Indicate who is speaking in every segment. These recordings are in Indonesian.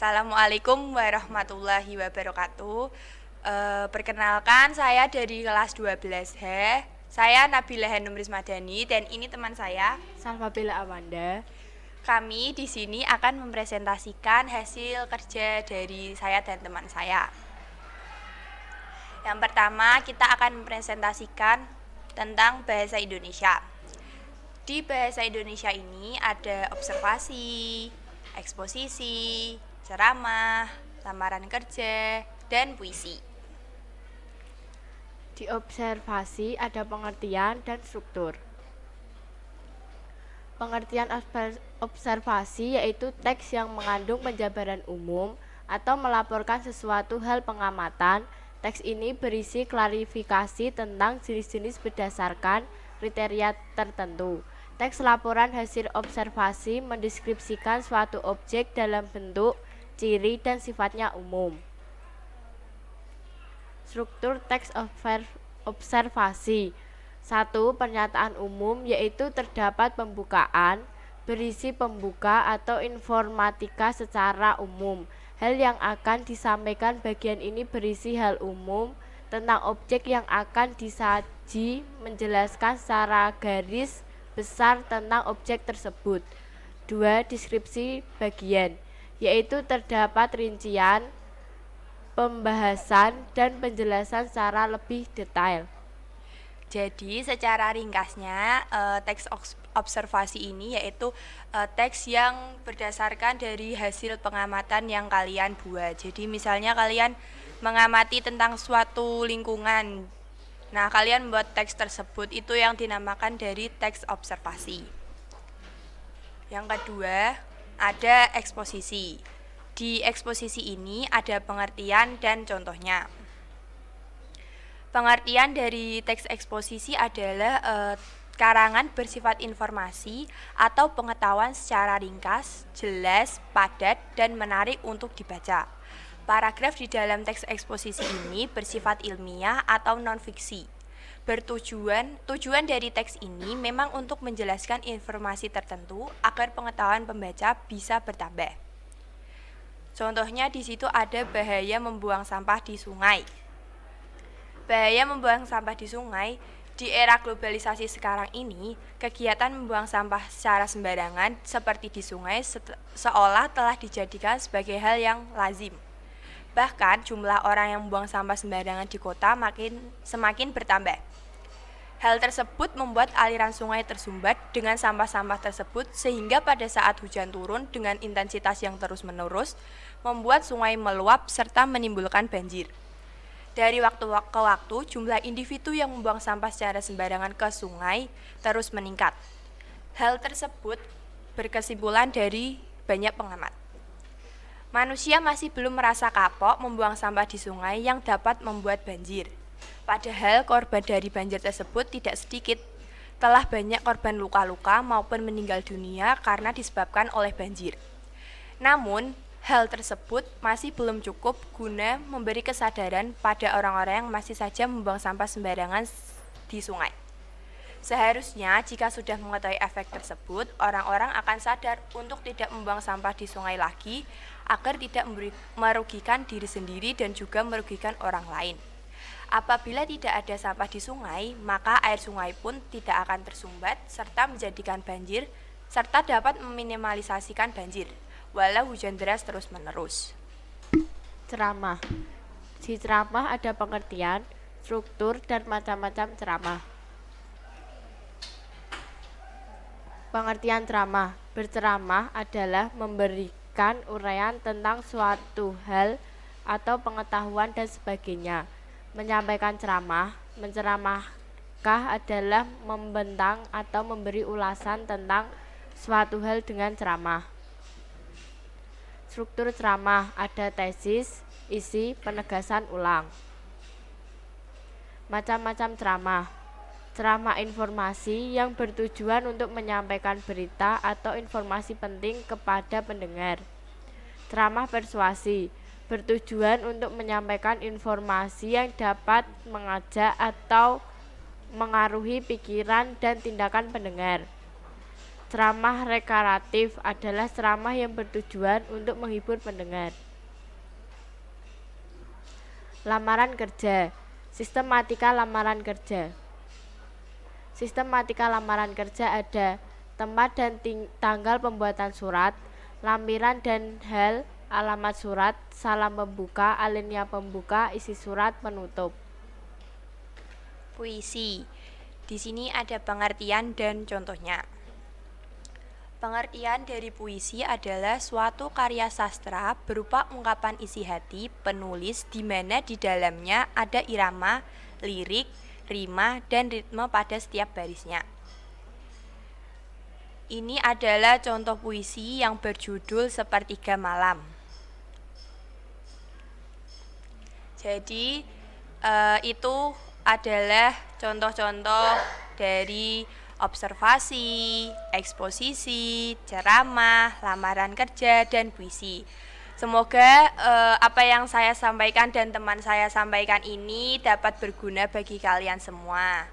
Speaker 1: Assalamualaikum warahmatullahi wabarakatuh. Perkenalkan saya dari kelas 12H. Saya Nabila Hanum Rismadani dan ini teman saya.
Speaker 2: Salvabella Amanda.
Speaker 1: Kami di sini akan mempresentasikan hasil kerja dari saya dan teman saya. Yang pertama, kita akan mempresentasikan tentang bahasa Indonesia. Di bahasa Indonesia ini ada observasi, eksposisi, ceramah, lamaran kerja, dan puisi.
Speaker 2: Di observasi ada pengertian dan struktur. Pengertian observasi yaitu teks yang mengandung penjabaran umum atau melaporkan sesuatu hal pengamatan. Teks ini berisi klarifikasi tentang jenis-jenis berdasarkan kriteria tertentu. Teks laporan hasil observasi mendeskripsikan suatu objek dalam bentuk, ciri, dan sifatnya umum. Struktur teks observasi. 1. Pernyataan umum, yaitu terdapat pembukaan, berisi pembuka atau informatika secara umum. Hal yang akan disampaikan bagian ini berisi hal umum tentang objek yang akan disaji, menjelaskan secara garis besar tentang objek tersebut. 2. Deskripsi bagian, yaitu terdapat rincian, pembahasan, dan penjelasan secara lebih detail.
Speaker 1: Jadi secara ringkasnya teks observasi ini yaitu teks yang berdasarkan dari hasil pengamatan yang kalian buat. Jadi misalnya kalian mengamati tentang suatu lingkungan. Nah, kalian membuat teks tersebut, itu yang dinamakan dari teks observasi. Yang kedua, ada eksposisi. Di eksposisi ini ada pengertian dan contohnya. Pengertian dari teks eksposisi adalah karangan bersifat informasi atau pengetahuan secara ringkas, jelas, padat, dan menarik untuk dibaca. Paragraf di dalam teks eksposisi ini bersifat ilmiah atau non-fiksi. Tujuan dari teks ini memang untuk menjelaskan informasi tertentu agar pengetahuan pembaca bisa bertambah. Contohnya di situ ada bahaya membuang sampah di sungai. Bahaya membuang sampah di sungai. Di era globalisasi sekarang ini, kegiatan membuang sampah secara sembarangan seperti di sungai seolah telah dijadikan sebagai hal yang lazim. Bahkan jumlah orang yang membuang sampah sembarangan di kota semakin bertambah. Hal tersebut membuat aliran sungai tersumbat dengan sampah-sampah tersebut sehingga pada saat hujan turun dengan intensitas yang terus-menerus membuat sungai meluap serta menimbulkan banjir. Dari waktu ke waktu, jumlah individu yang membuang sampah secara sembarangan ke sungai terus meningkat. Hal tersebut berkesimpulan dari banyak pengamat. Manusia masih belum merasa kapok membuang sampah di sungai yang dapat membuat banjir. Padahal korban dari banjir tersebut tidak sedikit. Telah banyak korban luka-luka maupun meninggal dunia karena disebabkan oleh banjir. Namun, hal tersebut masih belum cukup guna memberi kesadaran pada orang-orang yang masih saja membuang sampah sembarangan di sungai. Seharusnya jika sudah mengetahui efek tersebut, orang-orang akan sadar untuk tidak membuang sampah di sungai lagi agar tidak merugikan diri sendiri dan juga merugikan orang lain. Apabila tidak ada sampah di sungai, maka air sungai pun tidak akan tersumbat serta menjadikan banjir serta dapat meminimalisasikan banjir walau hujan deras terus-menerus.
Speaker 2: Ceramah. Di ceramah ada pengertian, struktur, dan macam-macam ceramah. Pengertian ceramah. Berceramah adalah memberikan uraian tentang suatu hal atau pengetahuan dan sebagainya. Menyampaikan ceramah, menceramahkah adalah membentang atau memberi ulasan tentang suatu hal dengan ceramah. Struktur ceramah ada tesis, isi, penegasan ulang. Macam-macam ceramah. Ceramah informasi yang bertujuan untuk menyampaikan berita atau informasi penting kepada pendengar. Ceramah persuasi bertujuan untuk menyampaikan informasi yang dapat mengajak atau mengaruhi pikiran dan tindakan pendengar. Ceramah rekreatif adalah ceramah yang bertujuan untuk menghibur pendengar. Lamaran kerja. Sistematika lamaran kerja. Sistematika lamaran kerja ada tempat dan tanggal pembuatan surat, lampiran dan hal, alamat surat, salam pembuka, alinea pembuka, isi surat, penutup.
Speaker 1: Puisi. Di sini ada pengertian dan contohnya. Pengertian dari puisi adalah suatu karya sastra berupa ungkapan isi hati penulis di mana di dalamnya ada irama, lirik, rima, dan ritme pada setiap barisnya. Ini adalah contoh puisi yang berjudul Sepertiga Malam. Jadi itu adalah contoh-contoh dari observasi, eksposisi, ceramah, lamaran kerja, dan puisi. Semoga apa yang saya sampaikan dan teman saya sampaikan ini dapat berguna bagi kalian semua.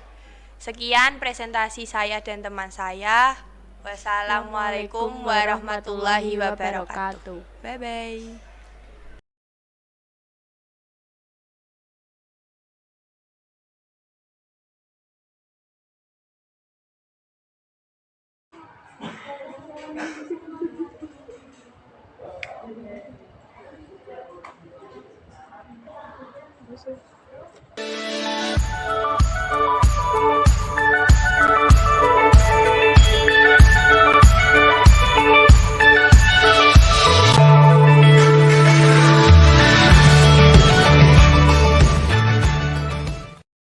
Speaker 1: Sekian presentasi saya dan teman saya. Wassalamualaikum warahmatullahi wabarakatuh. Bye-bye.